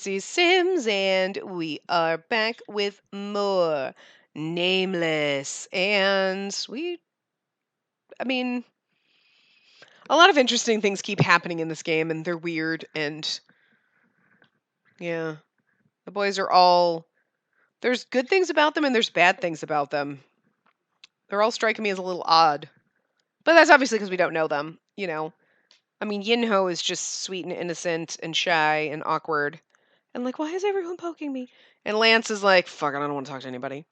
Spacey Sims, and we are back with more Nameless. And I mean, a lot of interesting things keep happening in this game, and they're weird, and yeah, the boys are all, there's good things about them, and there's bad things about them. They're all striking me as a little odd. But that's obviously because we don't know them, you know. I mean, Yinho is just sweet and innocent and shy and awkward. And like, why is everyone poking me? And Lance is like, fuck it, I don't want to talk to anybody.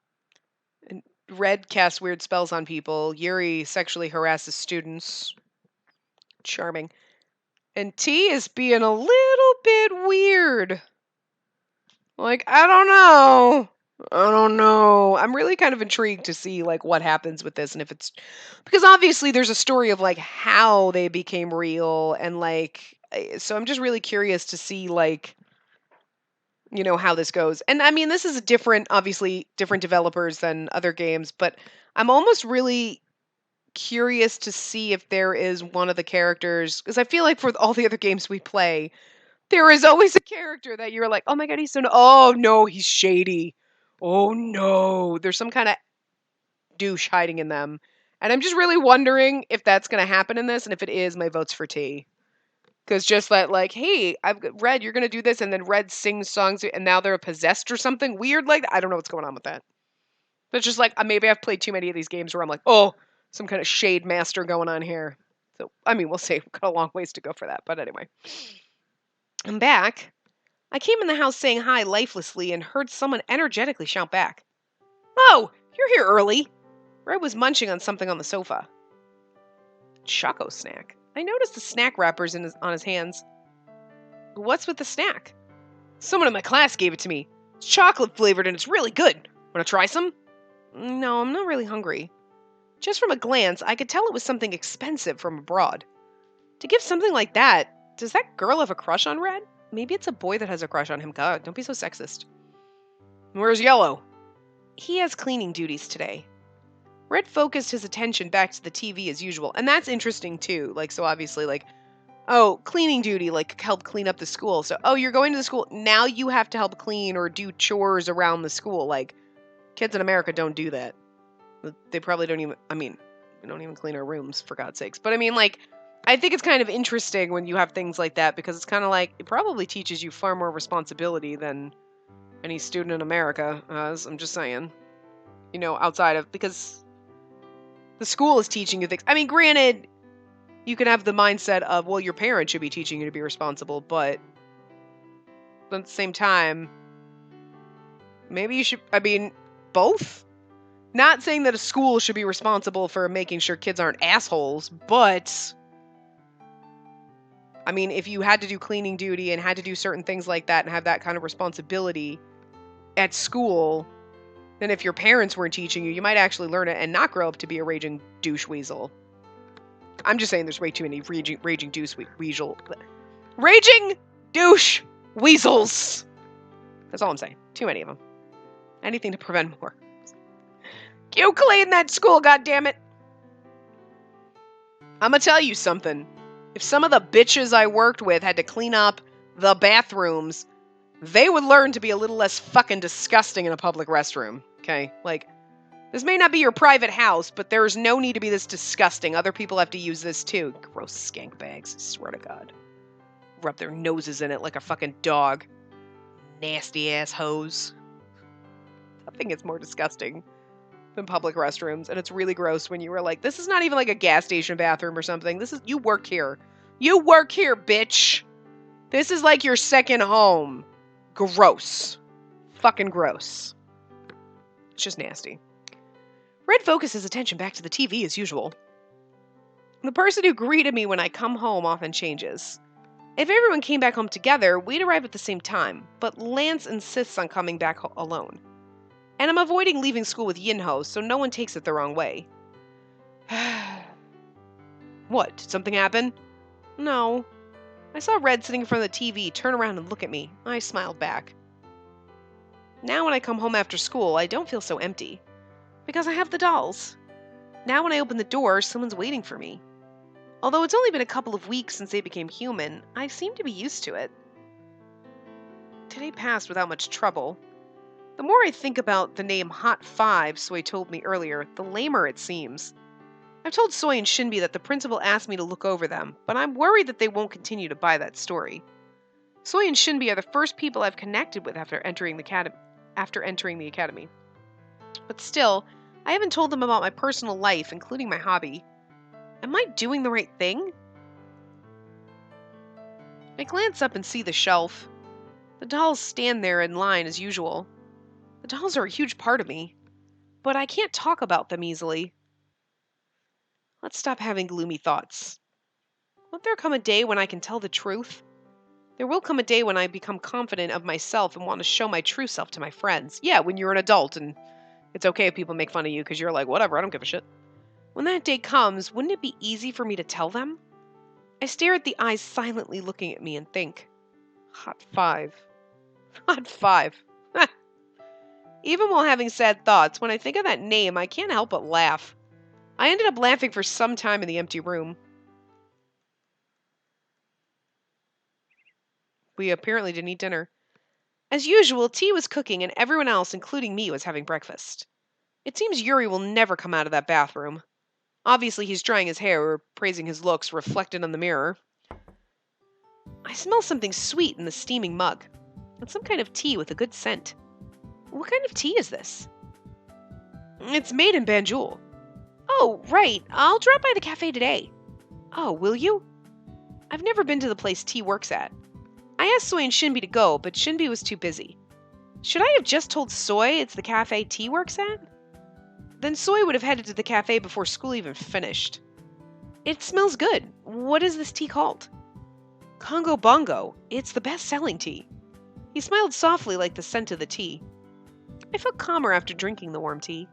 And Red casts weird spells on people. Yuri sexually harasses students. Charming. And T is being a little bit weird. Like, I don't know. I don't know. I'm really kind of intrigued to see like what happens with this and if it's because obviously there's a story of like how they became real and like so I'm just really curious to see like how this goes. And I mean, this is a different, obviously different developers than other games, but I'm almost really curious to see if there is one of the characters, because I feel like for all the other games we play, there is always a character that you're like, oh my god, he's so, oh no, he's shady. Oh no, there's some kind of douche hiding in them. And I'm just really wondering if that's going to happen in this, and if it is, my vote's for T. Because just that, like, hey, I've got Red, you're gonna do this, and then Red sings songs, and now they're possessed or something weird like that. I don't know what's going on with that. But it's just like maybe I've played too many of these games where I'm like, oh, some kind of shade master going on here. So I mean, we'll see. We've got a long ways to go for that. But anyway, I'm back. I came in the house saying hi lifelessly and heard someone energetically shout back. Oh, you're here early. Red was munching on something on the sofa. Choco snack. I noticed the snack wrappers on his hands. What's with the snack? Someone in my class gave it to me. It's chocolate flavored and it's really good. Want to try some? No, I'm not really hungry. Just from a glance, I could tell it was something expensive from abroad. To give something like that, does that girl have a crush on Red? Maybe it's a boy that has a crush on him. God, don't be so sexist. Where's Yellow? He has cleaning duties today. Red focused his attention back to the TV as usual, and that's interesting too. Like, so obviously, like, oh, cleaning duty, like help clean up the school. So, oh, you're going to the school, now you have to help clean or do chores around the school. Like, kids in America don't do that. They probably don't even, I mean, we don't even clean our rooms, for God's sakes. But I mean, like, I think it's kind of interesting when you have things like that, because it's kind of like, it probably teaches you far more responsibility than any student in America has. I'm just saying. Outside of, because the school is teaching you things. I mean, granted, you can have the mindset of, well, your parents should be teaching you to be responsible, but at the same time, maybe you should, I mean, both? Not saying that a school should be responsible for making sure kids aren't assholes, but I mean, if you had to do cleaning duty and had to do certain things like that and have that kind of responsibility at school, then if your parents weren't teaching you, you might actually learn it and not grow up to be a raging douche weasel. I'm just saying there's way too many raging douche weasel. Raging douche weasels! That's all I'm saying. Too many of them. Anything to prevent more. You clean that school, goddammit! I'm gonna tell you something. If some of the bitches I worked with had to clean up the bathrooms, they would learn to be a little less fucking disgusting in a public restroom. Okay? Like, this may not be your private house, but there's no need to be this disgusting. Other people have to use this too. Gross skank bags, I swear to God. Rub their noses in it like a fucking dog. Nasty ass hoes. Nothing is more disgusting than public restrooms, and it's really gross when you were like, this is not even like a gas station bathroom or something. This is, you work here. You work here, bitch! This is like your second home. Gross. Fucking gross. It's just nasty. Red focuses attention back to the TV as usual. The person who greeted me when I come home often changes. If everyone came back home together, we'd arrive at the same time, but Lance insists on coming back alone. And I'm avoiding leaving school with Yinho, so no one takes it the wrong way. What? Did something happen? No. I saw Red sitting in front of the TV turn around and look at me. I smiled back. Now when I come home after school, I don't feel so empty. Because I have the dolls. Now when I open the door, someone's waiting for me. Although it's only been a couple of weeks since they became human, I seem to be used to it. Today passed without much trouble. The more I think about the name Hot Five Soy told me earlier, the lamer it seems. I've told Soy and Shinbi that the principal asked me to look over them, but I'm worried that they won't continue to buy that story. Soy and Shinbi are the first people I've connected with after entering the academy. But still, I haven't told them about my personal life, including my hobby. Am I doing the right thing? I glance up and see the shelf. The dolls stand there in line as usual. The dolls are a huge part of me, but I can't talk about them easily. Let's stop having gloomy thoughts. Won't there come a day when I can tell the truth? There will come a day when I become confident of myself and want to show my true self to my friends. Yeah, when you're an adult and it's okay if people make fun of you because you're like, whatever, I don't give a shit. When that day comes, wouldn't it be easy for me to tell them? I stare at the eyes silently looking at me and think, Hot Five. Hot Five. Even while having sad thoughts, when I think of that name, I can't help but laugh. I ended up laughing for some time in the empty room. We apparently didn't eat dinner. As usual, tea was cooking and everyone else, including me, was having breakfast. It seems Yuri will never come out of that bathroom. Obviously, he's drying his hair or praising his looks reflected in the mirror. I smell something sweet in the steaming mug. It's some kind of tea with a good scent. What kind of tea is this? It's made in Banjul. Oh, right. I'll drop by the cafe today. Oh, will you? I've never been to the place T works at. I asked Soy and Shinbi to go, but Shinbi was too busy. Should I have just told Soy it's the cafe T works at? Then Soy would have headed to the cafe before school even finished. It smells good. What is this tea called? Congo Bongo. It's the best-selling tea. He smiled softly like the scent of the tea. I felt calmer after drinking the warm tea.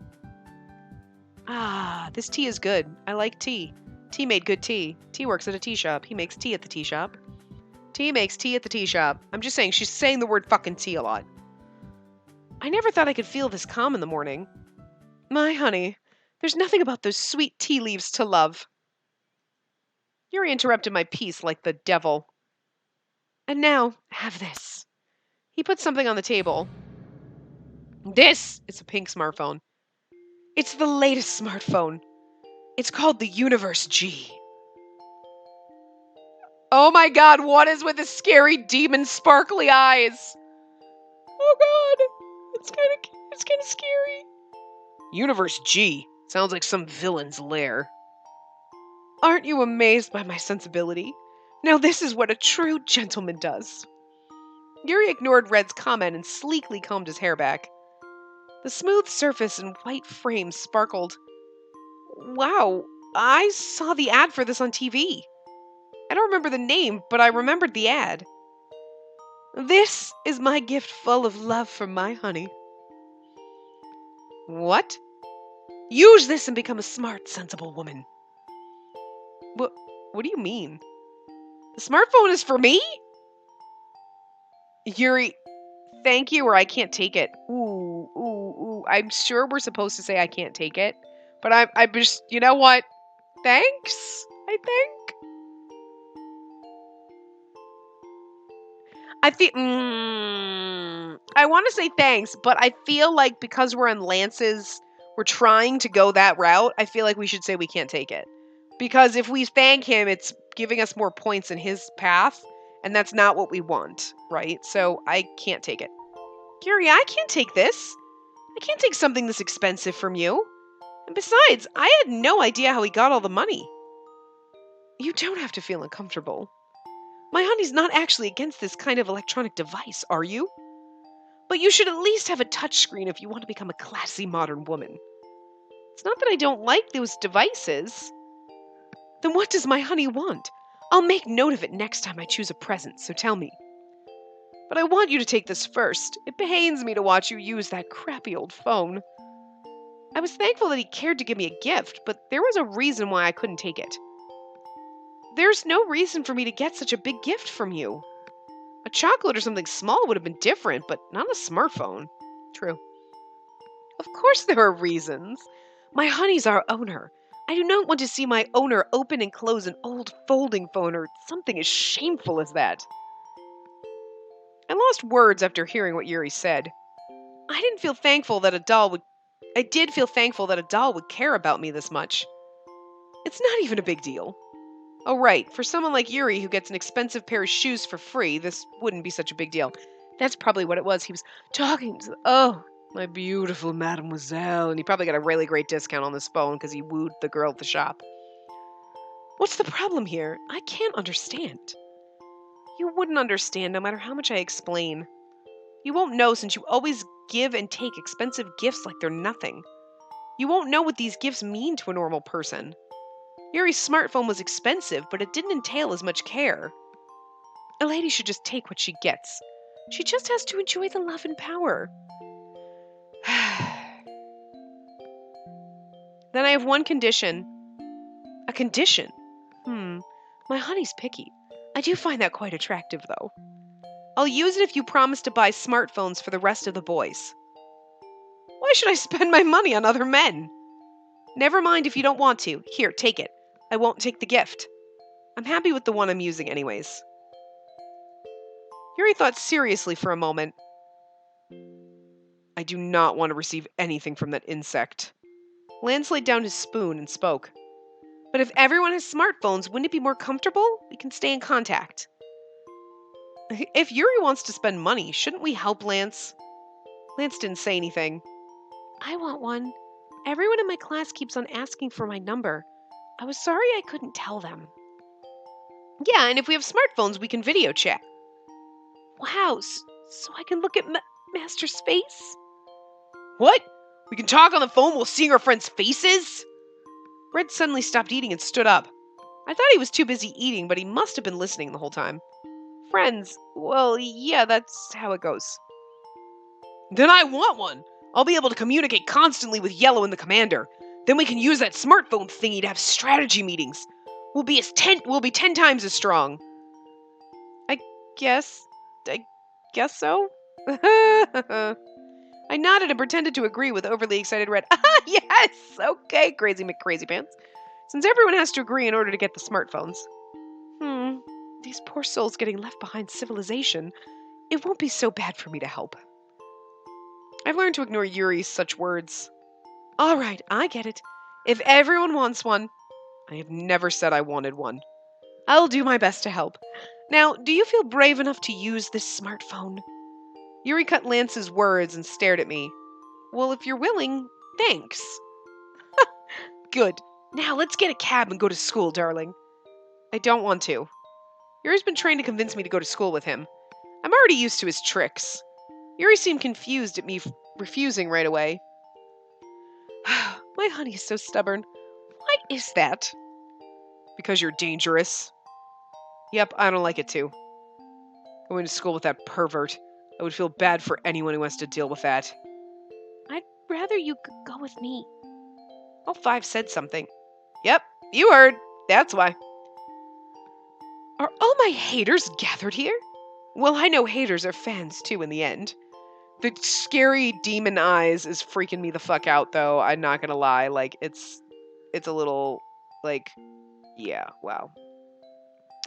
Ah, this tea is good. I like tea. T made good tea. T works at a tea shop. He makes tea at the tea shop. T makes tea at the tea shop. I'm just saying, she's saying the word fucking tea a lot. I never thought I could feel this calm in the morning. My honey, there's nothing about those sweet tea leaves to love. Yuri interrupted my piece like the devil. And now, have this. He put something on the table. This is a pink smartphone. It's the latest smartphone. It's called the Universe G. Oh my god, what is with the scary demon sparkly eyes? Oh god, it's kind of scary. Universe G. Sounds like some villain's lair. Aren't you amazed by my sensibility? Now this is what a true gentleman does. Yuri ignored Red's comment and sleekly combed his hair back. The smooth surface and white frame sparkled. Wow, I saw the ad for this on TV. I don't remember the name, but I remembered the ad. This is my gift full of love from my honey. What? Use this and become a smart, sensible woman. What do you mean? The smartphone is for me? Yuri, thank you or I can't take it. Ooh. I'm sure we're supposed to say I can't take it. But I just, you know what? Thanks, I think. I want to say thanks, but I feel like because we're on Lance's, we're trying to go that route, I feel like we should say we can't take it. Because if we thank him, it's giving us more points in his path, and that's not what we want, right? So I can't take it. Yuri, I can't take this. I can't take something this expensive from you. And besides, I had no idea how he got all the money. You don't have to feel uncomfortable. My honey's not actually against this kind of electronic device, are you? But you should at least have a touchscreen if you want to become a classy modern woman. It's not that I don't like those devices. Then what does my honey want? I'll make note of it next time I choose a present, so tell me. But I want you to take this first. It pains me to watch you use that crappy old phone. I was thankful that he cared to give me a gift, but there was a reason why I couldn't take it. There's no reason for me to get such a big gift from you. A chocolate or something small would have been different, but not a smartphone. True. Of course there are reasons. My honey's our owner. I do not want to see my owner open and close an old folding phone or something as shameful as that. I lost words after hearing what Yuri said. I did feel thankful that a doll would care about me this much. It's not even a big deal. Oh, right. For someone like Yuri who gets an expensive pair of shoes for free, this wouldn't be such a big deal. That's probably what it was. He was talking to, oh, my beautiful mademoiselle. And he probably got a really great discount on this phone because he wooed the girl at the shop. What's the problem here? I can't understand. You wouldn't understand no matter how much I explain. You won't know since you always give and take expensive gifts like they're nothing. You won't know what these gifts mean to a normal person. Yuri's smartphone was expensive, but it didn't entail as much care. A lady should just take what she gets. She just has to enjoy the love and power. Then I have one condition. A condition? My honey's picky. I do find that quite attractive, though. I'll use it if you promise to buy smartphones for the rest of the boys. Why should I spend my money on other men? Never mind if you don't want to. Here, take it. I won't take the gift. I'm happy with the one I'm using anyways. Yuri thought seriously for a moment. I do not want to receive anything from that insect. Lance laid down his spoon and spoke. But if everyone has smartphones, wouldn't it be more comfortable? We can stay in contact. If Yuri wants to spend money, shouldn't we help Lance? Lance didn't say anything. I want one. Everyone in my class keeps on asking for my number. I was sorry I couldn't tell them. Yeah, and if we have smartphones, we can video chat. Wow, so I can look at Master Space? What? We can talk on the phone while seeing our friends' faces? Red suddenly stopped eating and stood up. I thought he was too busy eating, but he must have been listening the whole time. Friends? Well, yeah, that's how it goes. Then I want one! I'll be able to communicate constantly with Yellow and the Commander. Then we can use that smartphone thingy to have strategy meetings. We'll be 10 times as strong. I guess so? I nodded and pretended to agree with overly excited Red. Yes! Okay, Crazy McCrazy Pants. Since everyone has to agree in order to get the smartphones. These poor souls getting left behind civilization. It won't be so bad for me to help. I've learned to ignore Yuri's such words. All right, I get it. If everyone wants one, I have never said I wanted one. I'll do my best to help. Now, do you feel brave enough to use this smartphone? Yuri cut Lance's words and stared at me. Well, if you're willing, thanks. Good. Now let's get a cab and go to school, darling. I don't want to. Yuri's been trying to convince me to go to school with him. I'm already used to his tricks. Yuri seemed confused at me refusing right away. My honey is so stubborn. Why is that? Because you're dangerous. Yep, I don't like it too. Going to school with that pervert. I would feel bad for anyone who has to deal with that. I'd rather you go with me. All five said something. Yep, you heard. That's why. Are all my haters gathered here? Well, I know haters are fans too in the end. The scary demon eyes is freaking me the fuck out, though. I'm not gonna lie. Like, it's a little, like, yeah, wow.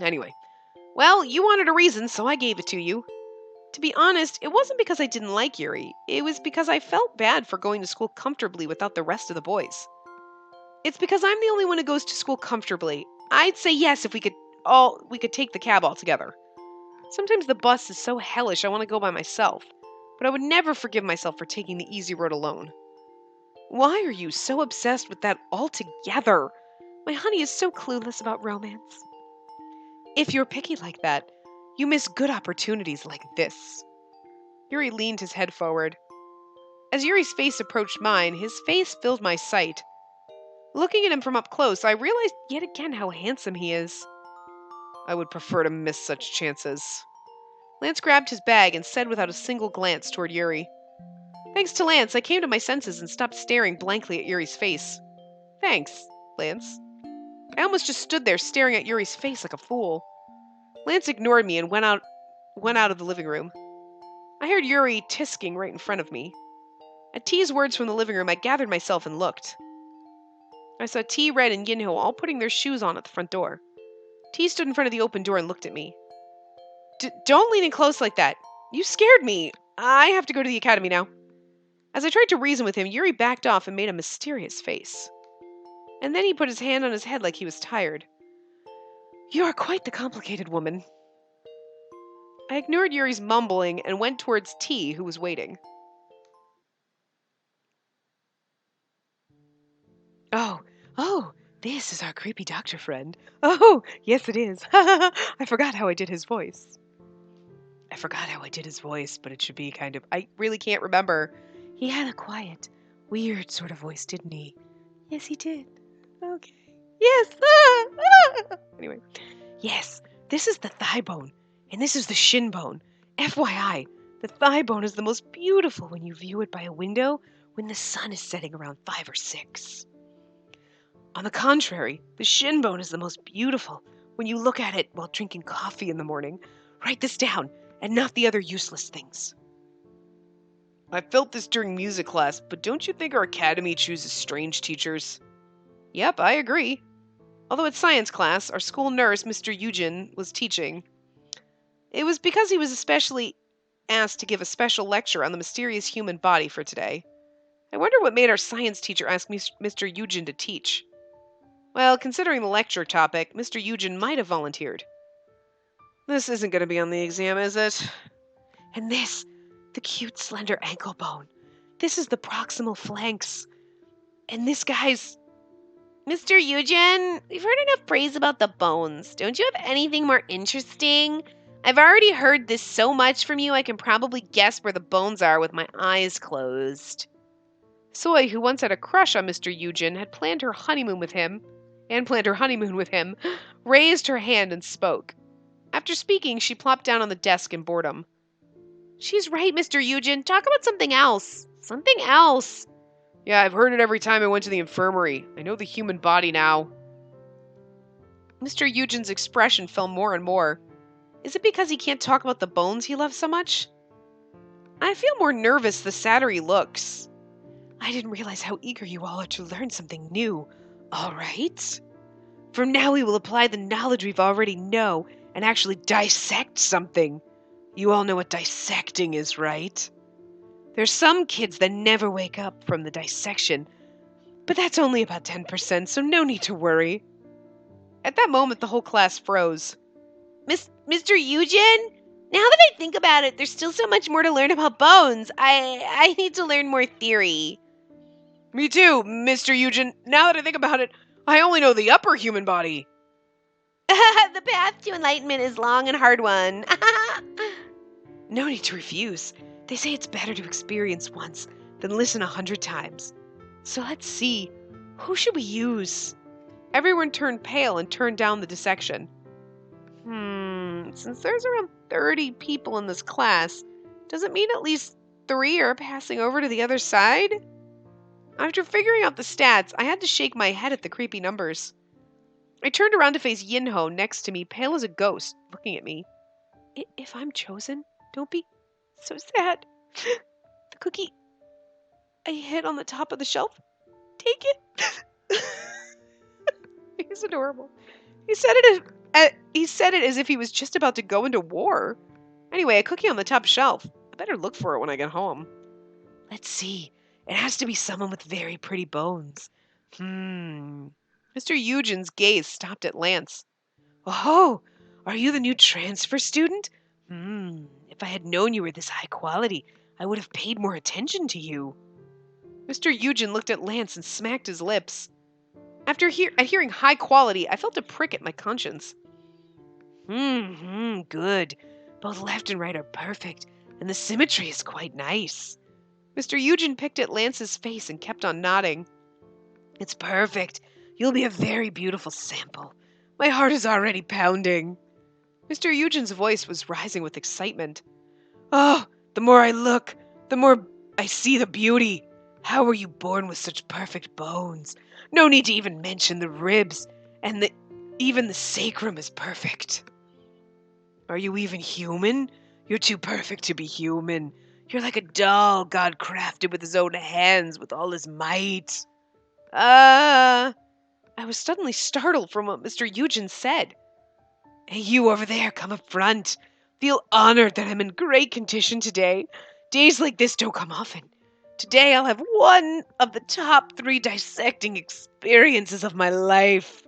Anyway. Well, you wanted a reason, so I gave it to you. To be honest, it wasn't because I didn't like Yuri. It was because I felt bad for going to school comfortably without the rest of the boys. It's because I'm the only one who goes to school comfortably. I'd say yes if we could take the cab all together. Sometimes the bus is so hellish I want to go by myself, but I would never forgive myself for taking the easy road alone. Why are you so obsessed with that altogether? My honey is so clueless about romance. If you're picky like that, you miss good opportunities like this. Yuri leaned his head forward. As Yuri's face approached mine, his face filled my sight. Looking at him from up close, I realized yet again how handsome he is. I would prefer to miss such chances. Lance grabbed his bag and said without a single glance toward Yuri. Thanks to Lance, I came to my senses and stopped staring blankly at Yuri's face. Thanks, Lance. I almost just stood there staring at Yuri's face like a fool. Lance ignored me and went out of the living room. I heard Yuri tisking right in front of me. At T's words from the living room, I gathered myself and looked. I saw T, Red, and Yinho all putting their shoes on at the front door. T stood in front of the open door and looked at me. Don't lean in close like that. You scared me. I have to go to the academy now. As I tried to reason with him, Yuri backed off and made a mysterious face. And then he put his hand on his head like he was tired. You are quite the complicated woman. I ignored Yuri's mumbling and went towards T, who was waiting. Oh, this is our creepy doctor friend. Oh, yes it is. I forgot how I did his voice. But it should be kind of... I really can't remember. He had a quiet, weird sort of voice, didn't he? Yes, he did. Okay. Yes. Anyway. Yes, this is the thigh bone, and this is the shin bone. FYI, the thigh bone is the most beautiful when you view it by a window when the sun is setting around 5 or 6. On the contrary, the shin bone is the most beautiful when you look at it while drinking coffee in the morning. Write this down, and not the other useless things. I felt this during music class, but don't you think our academy chooses strange teachers? Yep, I agree. Although at science class, our school nurse, Mr. Eugen, was teaching. It was because he was especially asked to give a special lecture on the mysterious human body for today. I wonder what made our science teacher ask Mr. Eugen to teach. Well, considering the lecture topic, Mr. Eugen might have volunteered. This isn't going to be on the exam, is it? And this, the cute, slender ankle bone. This is the proximal flanks. And this guy's... Mr. Eugen, we've heard enough praise about the bones. Don't you have anything more interesting? I've already heard this so much from you, I can probably guess where the bones are with my eyes closed. Soy, who once had a crush on Mr. Eugen, had planned her honeymoon with him, raised her hand and spoke. After speaking, she plopped down on the desk in boredom. She's right, Mr. Eugen. Talk about something else. Something else. Yeah, I've heard it every time I went to the infirmary. I know the human body now. Mr. Eugen's expression fell more and more. Is it because he can't talk about the bones he loves so much? I feel more nervous the sadder he looks. I didn't realize how eager you all are to learn something new. All right. From now we will apply the knowledge we've already know and actually dissect something. You all know what dissecting is, right? There's some kids that never wake up from the dissection, but that's only about 10%, so no need to worry. At that moment, the whole class froze. Mr. Eugen? Now that I think about it, there's still so much more to learn about bones. I need to learn more theory. Me too, Mr. Eugen. Now that I think about it, I only know the upper human body. The path to enlightenment is long and hard one. No need to refuse. They say it's better to experience once than listen 100 times. So let's see. Who should we use? Everyone turned pale and turned down the dissection. Since there's around 30 people in this class, does it mean at least 3 are passing over to the other side? After figuring out the stats, I had to shake my head at the creepy numbers. I turned around to face Yinho next to me, pale as a ghost, looking at me. If I'm chosen, don't be so sad. The cookie I hid on the top of the shelf. Take it. He's adorable. He said it as if he was just about to go into war. Anyway, a cookie on the top shelf. I better look for it when I get home. Let's see. It has to be someone with very pretty bones. Mr. Eugen's gaze stopped at Lance. Oh, are you the new transfer student? If I had known you were this high quality, I would have paid more attention to you. Mr. Eugen looked at Lance and smacked his lips. After hearing high quality, I felt a prick at my conscience. Good. Both left and right are perfect, and the symmetry is quite nice. Mr. Eugen picked at Lance's face and kept on nodding. It's perfect. You'll be a very beautiful sample. My heart is already pounding. Mr. Eugen's voice was rising with excitement. Oh, the more I look, the more I see the beauty. How were you born with such perfect bones? No need to even mention the ribs, and even the sacrum is perfect. Are you even human? You're too perfect to be human. You're like a doll God crafted with his own hands with all his might. I was suddenly startled from what Mr. Eugen said. Hey, you over there, come up front. Feel honored that I'm in great condition today. Days like this don't come often. Today I'll have one of the top 3 dissecting experiences of my life.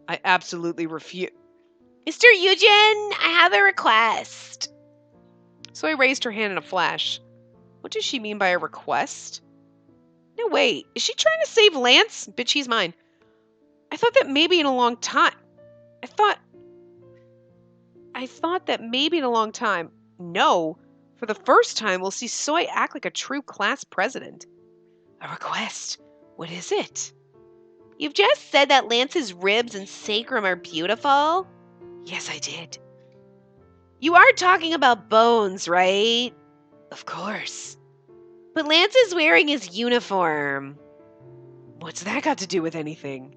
I absolutely refuse. Mr. Eugen, I have a request. So I raised her hand in a flash. What does she mean by a request? No, wait. Is she trying to save Lance? Bitch, he's mine. I thought that maybe in a long time. I thought that maybe in a long time. No. For the first time, we'll see Soy act like a true class president. A request? What is it? You've just said that Lance's ribs and sacrum are beautiful? Yes, I did. You are talking about bones, right? Of course. But Lance is wearing his uniform. What's that got to do with anything?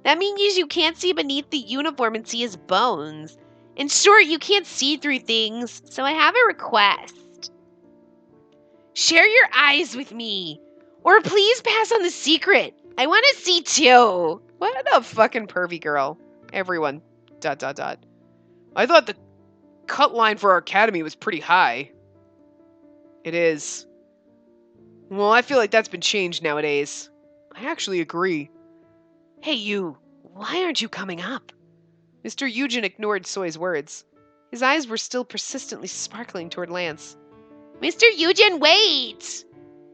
That means you can't see beneath the uniform and see his bones. In short, you can't see through things, so I have a request. Share your eyes with me. Or please pass on the secret. I want to see too. What a fucking pervy girl. Everyone. ... I thought the cut line for our academy was pretty high. It is. Well, I feel like that's been changed nowadays. I actually agree. Hey, you. Why aren't you coming up? Mr. Eugen ignored Soy's words. His eyes were still persistently sparkling toward Lance. Mr. Eugen, wait!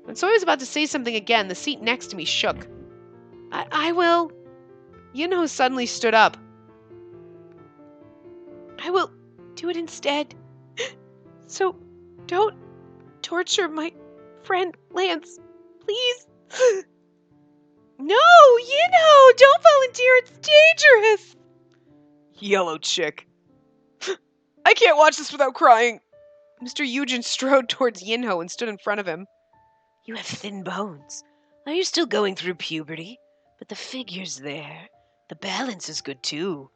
When Soy was about to say something again, the seat next to me shook. I will... Yinho suddenly stood up. I will do it instead. So, don't torture my friend Lance, please. No, Yinho, don't volunteer, it's dangerous. Yellow chick. I can't watch this without crying. Mr. Eugen strode towards Yinho and stood in front of him. You have thin bones. Are you still going through puberty? But the figure's there. The balance is good too.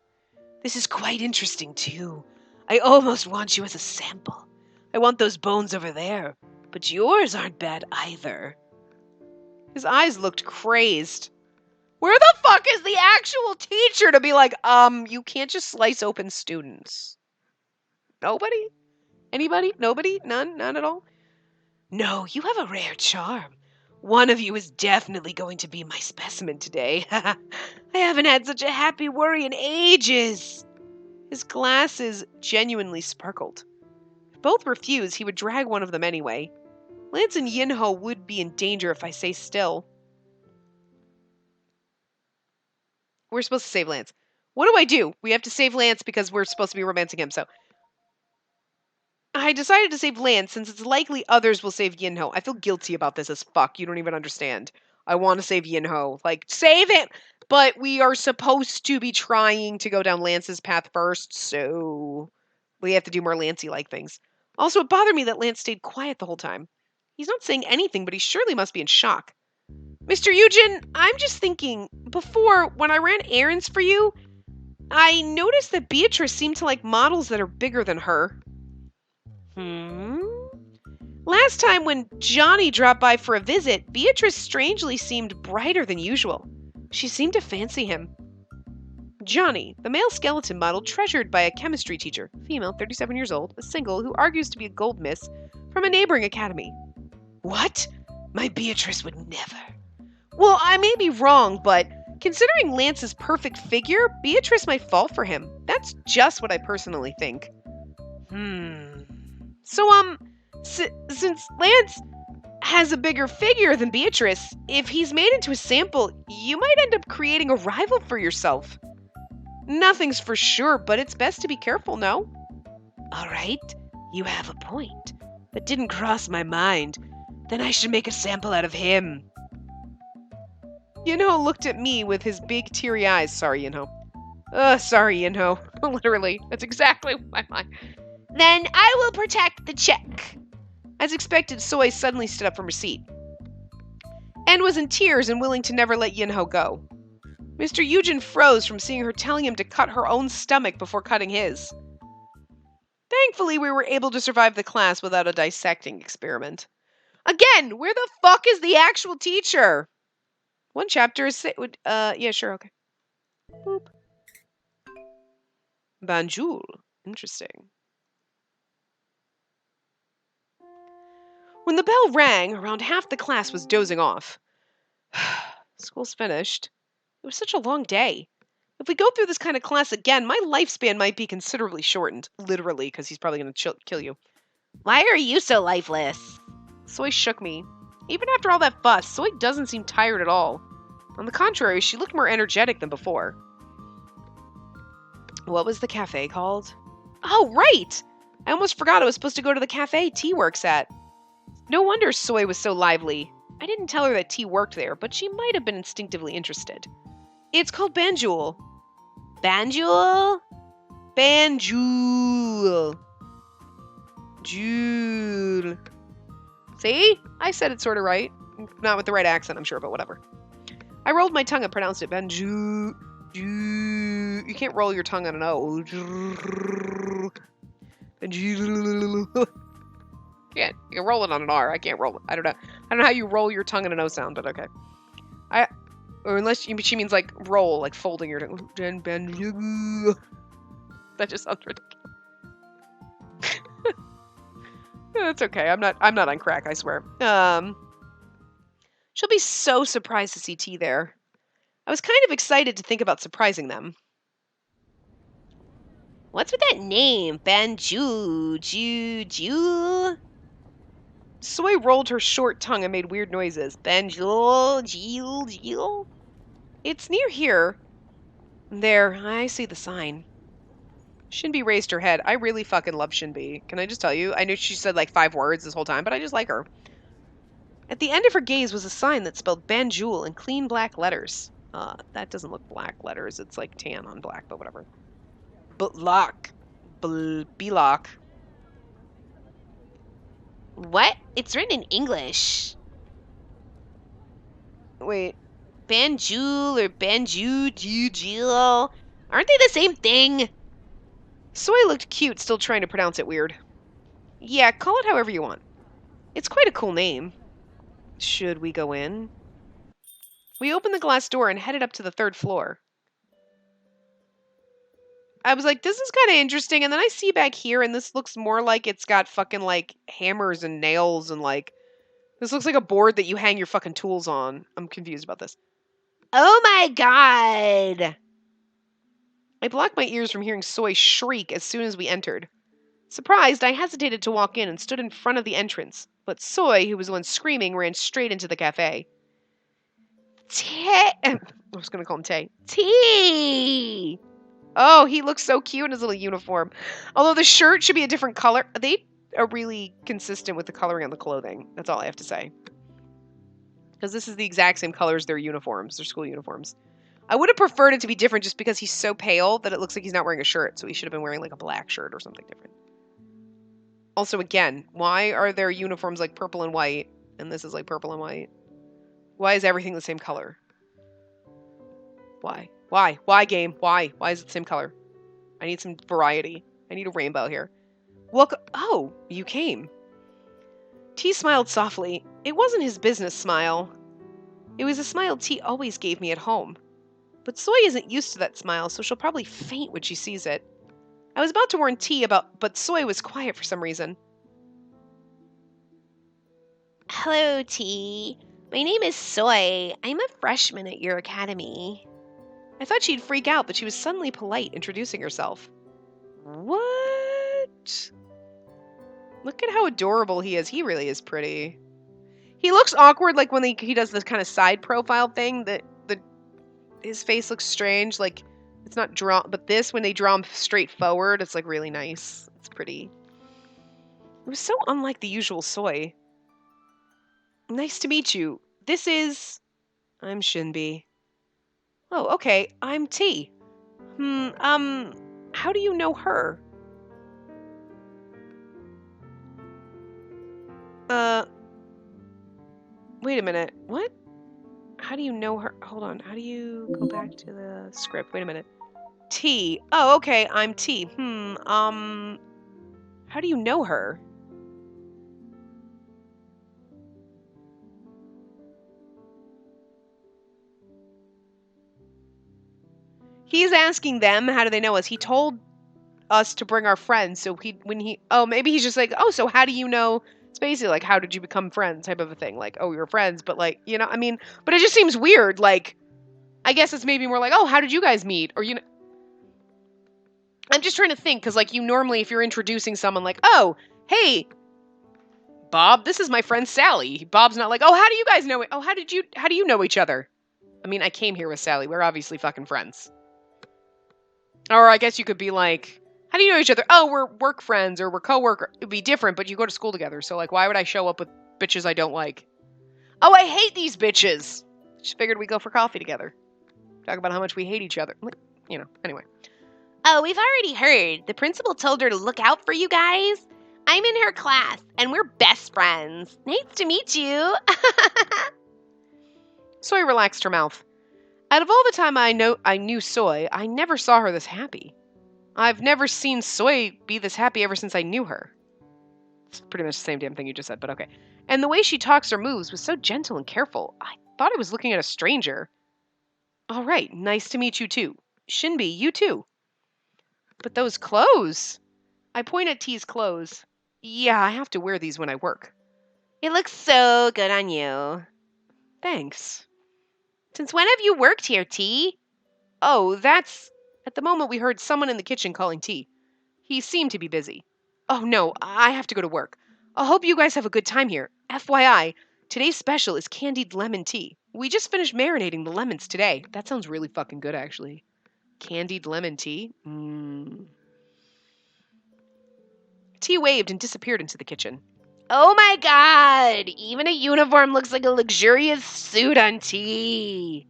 This is quite interesting too. I almost want you as a sample. I want those bones over there. But yours aren't bad either. His eyes looked crazed. Where the fuck is the actual teacher to be like, you can't just slice open students? Nobody? Anybody? Nobody? None? None at all? No, you have a rare charm. One of you is definitely going to be my specimen today. I haven't had such a happy worry in ages. His glasses genuinely sparkled. If both refused, he would drag one of them anyway. Lance and Yinho would be in danger if I stay still. We're supposed to save Lance. What do I do? We have to save Lance because we're supposed to be romancing him, so... I decided to save Lance since it's likely others will save Yinho. I feel guilty about this as fuck. You don't even understand. I want to save Yinho. Like, save him! But we are supposed to be trying to go down Lance's path first, so... we have to do more Lancey-like things. Also, it bothered me that Lance stayed quiet the whole time. He's not saying anything, but he surely must be in shock. Mr. Eugen, I'm just thinking, before, when I ran errands for you, I noticed that Beatrice seemed to like models that are bigger than her. Last time when Johnny dropped by for a visit, Beatrice strangely seemed brighter than usual. She seemed to fancy him. Johnny, the male skeleton model treasured by a chemistry teacher, female, 37 years old, a single, who argues to be a gold miss, from a neighboring academy. What? My Beatrice would never. Well, I may be wrong, but considering Lance's perfect figure, Beatrice might fall for him. That's just what I personally think. So, since Lance has a bigger figure than Beatrice, if he's made into a sample, you might end up creating a rival for yourself. Nothing's for sure, but it's best to be careful, no? All right, you have a point, but didn't cross my mind. Then I should make a sample out of him. Yinho looked at me with his big teary eyes. Sorry, Yinho. Sorry, Yinho. Literally, that's exactly my mind. Then I will protect the check. As expected, Soy suddenly stood up from her seat and was in tears and willing to never let Yinho go. Mr. Eugen froze from seeing her telling him to cut her own stomach before cutting his. Thankfully, we were able to survive the class without a dissecting experiment. Again, where the fuck is the actual teacher? One chapter is... yeah, sure, okay. Boop. Banjul. Interesting. When the bell rang, around half the class was dozing off. School's finished. It was such a long day. If we go through this kind of class again, my lifespan might be considerably shortened. Literally, because he's probably going to kill you. Why are you so lifeless? Soy shook me. Even after all that fuss, Soy doesn't seem tired at all. On the contrary, she looked more energetic than before. What was the cafe called? Oh, right! I almost forgot I was supposed to go to the cafe T works at. No wonder Soy was so lively. I didn't tell her that T worked there, but she might have been instinctively interested. It's called Banjul. Banjul? Banjul. Jule. See? I said it sort of right. Not with the right accent, I'm sure, but whatever. I rolled my tongue and pronounced it Banjul. You can't roll your tongue on an O. Banjul. Can't. You can roll it on an R. I can't roll it. I don't know how you roll your tongue in an O sound, but okay. Or unless she means like roll, like folding your tongue. That just sounds ridiculous. It's okay. I'm not on crack, I swear. She'll be so surprised to see T there. I was kind of excited to think about surprising them. What's with that name? Banjul, Ju. Soy rolled her short tongue and made weird noises. Banjul, Jil. It's near here. There, I see the sign. Shinbi raised her head. I really fucking love Shinbi. Can I just tell you? I knew she said like 5 words this whole time, but I just like her. At the end of her gaze was a sign that spelled Banjul in clean black letters. That doesn't look black letters. It's like tan on black, but whatever. Block. Block. What? It's written in English. Wait. Banjul or Banjul, aren't they the same thing? Soy looked cute, still trying to pronounce it weird. Yeah, call it however you want. It's quite a cool name. Should we go in? We opened the glass door and headed up to the 3rd floor. I was like, this is kind of interesting, and then I see back here, and this looks more like it's got fucking, like, hammers and nails, and, like, this looks like a board that you hang your fucking tools on. I'm confused about this. Oh my god! I blocked my ears from hearing Soy shriek as soon as we entered. Surprised, I hesitated to walk in and stood in front of the entrance, but Soy, who was the one screaming, ran straight into the cafe. I was going to call him Tay. T! Oh, he looks so cute in his little uniform. Although the shirt should be a different color. They are really consistent with the coloring on the clothing. That's all I have to say. Because this is the exact same color as their uniforms, their school uniforms. I would have preferred it to be different just because he's so pale that it looks like he's not wearing a shirt. So he should have been wearing like a black shirt or something different. Also, again, why are their uniforms like purple and white? And this is like purple and white. Why is everything the same color? Why? Why, game? Why? Why is it the same color? I need some variety. I need a rainbow here. Welcome. Oh, you came. T smiled softly. It wasn't his business smile. It was a smile T always gave me at home. But Soy isn't used to that smile, so she'll probably faint when she sees it. I was about to warn T about, but Soy was quiet for some reason. Hello, T. My name is Soy. I'm a freshman at your academy. I thought she'd freak out, but she was suddenly polite, introducing herself. What? Look at how adorable he is. He really is pretty. He looks awkward, like when he does this kind of side profile thing. His face looks strange, like it's not drawn. But this, when they draw him straight forward, it's like really nice. It's pretty. It was so unlike the usual Soy. Nice to meet you. I'm Shinbi. Oh, okay. I'm T. How do you know her? Wait a minute. What? How do you know her? Hold on. How do you go back to the script? Wait a minute. T. Oh, okay. I'm T. How do you know her? He's asking them, how do they know us? He told us to bring our friends. So maybe he's just like, oh, so how do you know Spacey? Like, how did you become friends? Type of a thing. Like, oh, we were friends, but like, I mean, but it just seems weird. Like, I guess it's maybe more like, oh, how did you guys meet? Or, I'm just trying to think, because like you normally, if you're introducing someone like, oh, hey, Bob, this is my friend Sally. Bob's not like, oh, how do you guys know it? Oh, how do you know each other? I mean, I came here with Sally. We're obviously fucking friends. Or I guess you could be like, how do you know each other? Oh, we're work friends or we're co-worker. It'd be different, but you go to school together. So like, why would I show up with bitches I don't like? Oh, I hate these bitches. Just figured we'd go for coffee together. Talk about how much we hate each other. Anyway. Oh, we've already heard. The principal told her to look out for you guys. I'm in her class, and we're best friends. Nice to meet you. Soy relaxed her mouth. Out of all the time I knew Soy, I never saw her this happy. I've never seen Soy be this happy ever since I knew her. It's pretty much the same damn thing you just said, but okay. And the way she talks or moves was so gentle and careful. I thought I was looking at a stranger. All right, nice to meet you too. Shinbi, you too. But those clothes. I point at T's clothes. Yeah, I have to wear these when I work. It looks so good on you. Thanks. Since when have you worked here, T? Oh, that's... At the moment, we heard someone in the kitchen calling T. He seemed to be busy. Oh, no, I have to go to work. I hope you guys have a good time here. FYI, today's special is candied lemon tea. We just finished marinating the lemons today. That sounds really fucking good, actually. Candied lemon tea? T waved and disappeared into the kitchen. Oh my god! Even a uniform looks like a luxurious suit on T.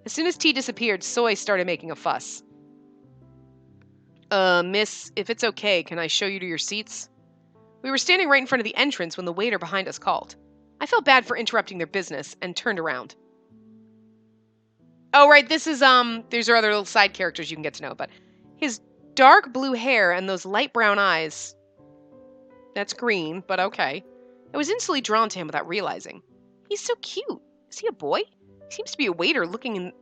As soon as T disappeared, Soy started making a fuss. Miss, if it's okay, can I show you to your seats? We were standing right in front of the entrance when the waiter behind us called. I felt bad for interrupting their business and turned around. Oh, right, this is, these are other little side characters you can get to know, but his dark blue hair and those light brown eyes. That's green, but okay. I was instantly drawn to him without realizing. He's so cute. Is he a boy? He seems to be a waiter looking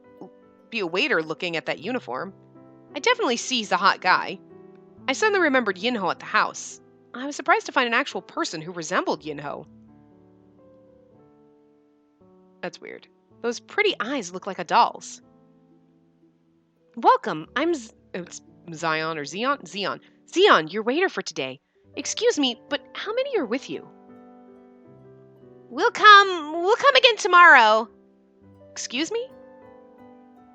at that uniform. I definitely see he's a hot guy. I suddenly remembered Yinho at the house. I was surprised to find an actual person who resembled Yinho. That's weird. Those pretty eyes look like a doll's. Welcome. It's Zion or Zeon? Zeon. Zeon, your waiter for today. Excuse me, but how many are with you? We'll come again tomorrow. Excuse me?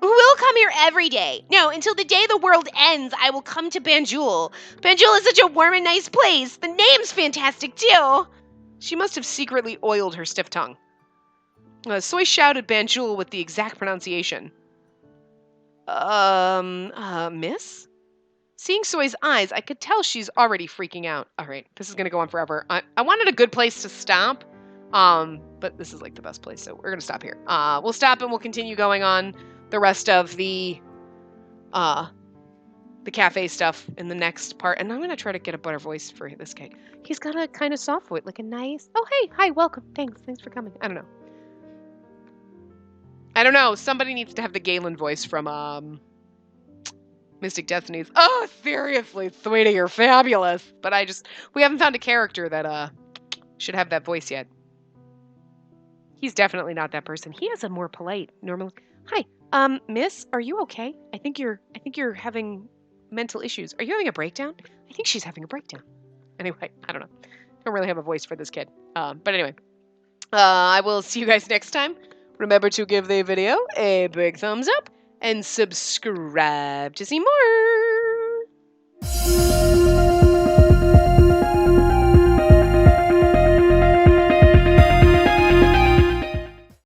We'll come here every day. No, until the day the world ends, I will come to Banjul. Banjul is such a warm and nice place. The name's fantastic, too. She must have secretly oiled her stiff tongue. Soy shouted Banjul with the exact pronunciation. Miss? Seeing Soy's eyes, I could tell she's already freaking out. All right, this is going to go on forever. I wanted a good place to stop, but this is like the best place, so we're going to stop here. We'll stop and we'll continue going on the rest of the cafe stuff in the next part. And I'm going to try to get a better voice for this guy. He's got a kind of soft voice, like a nice, oh, hey, hi, welcome. Thanks for coming. I don't know. Somebody needs to have the Galen voice from, Mystic Destinies. Oh, seriously, sweetie, you're fabulous. But we haven't found a character that, should have that voice yet. He's definitely not that person. He has a more polite, normal, hi, miss, are you okay? I think you're having mental issues. Are you having a breakdown? I think she's having a breakdown. Anyway, I don't know. Don't really have a voice for this kid. But anyway, I will see you guys next time. Remember to give the video a big thumbs up and subscribe to see more.